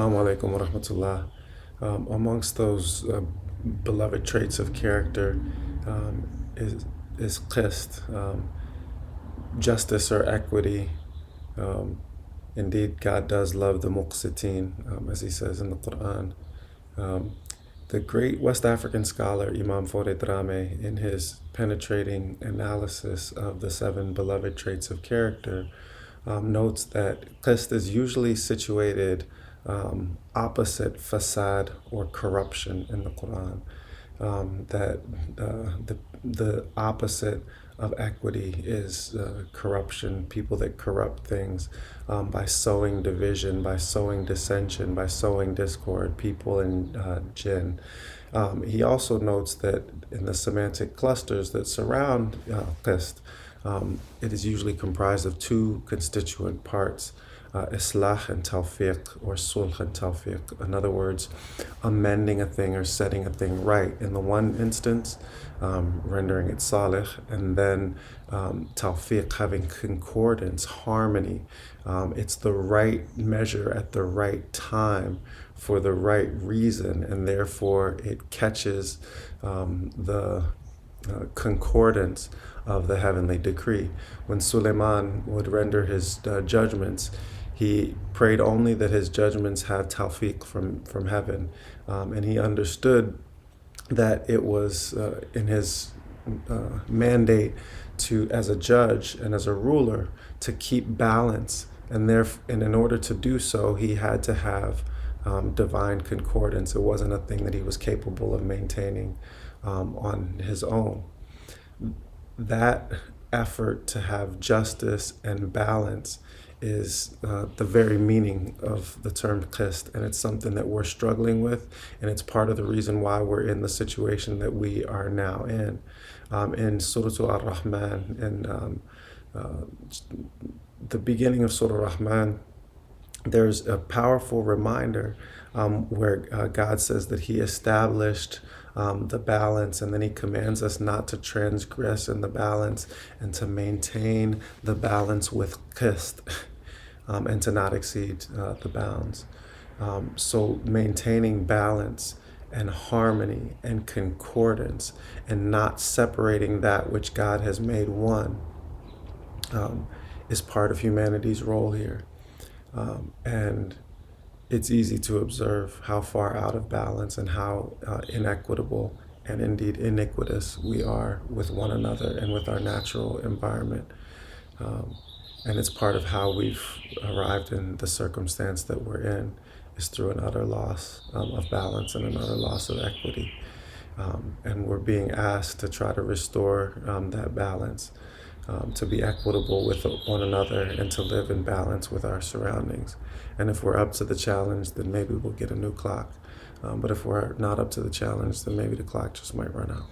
Assalamu alaikum wa rahmatullah. Amongst those beloved traits of character um, is QIST, justice or equity. Um, Indeed, God does love the muqsiteen, as He says in the Quran. Um, the great West African scholar Imam Fore Drame, in his penetrating analysis of the seven beloved traits of character, notes that qist is usually situated opposite fasad or corruption in the Quran. That the opposite of equity is corruption, people that corrupt things by sowing division, by sowing dissension, by sowing discord, people in jinn. He also notes that in the semantic clusters that surround qist, it is usually comprised of two constituent parts, islah and tawfiq, or sulh and tawfiq. In other words, amending a thing or setting a thing right. In the one instance, rendering it salih, and then tawfiq, having concordance, harmony. It's the right measure at the right time for the right reason, and therefore it catches the concordance of the heavenly decree. When Suleiman would render his judgments, he prayed only that his judgments had tawfiq from heaven, and he understood that it was in his mandate to, as a judge and as a ruler, to keep balance, and in order to do so, he had to have divine concordance. It wasn't a thing that he was capable of maintaining on his own. That effort to have justice and balance is the very meaning of the term qist, and it's something that we're struggling with, and it's part of the reason why we're in the situation that we are now in. In Surah Al-Rahman, in the beginning of Surah Al-Rahman, there's a powerful reminder where God says that He established the balance, and then He commands us not to transgress in the balance and to maintain the balance with qist, and to not exceed the bounds. So maintaining balance and harmony and concordance and not separating that which God has made one is part of humanity's role here. And it's easy to observe how far out of balance and how inequitable and indeed iniquitous we are with one another and with our natural environment. And it's part of how we've arrived in the circumstance that we're in, is through an utter loss of balance and an utter loss of equity. And we're being asked to try to restore that balance, to be equitable with one another and to live in balance with our surroundings. And if we're up to the challenge, then maybe we'll get a new clock. But if we're not up to the challenge, then maybe the clock just might run out.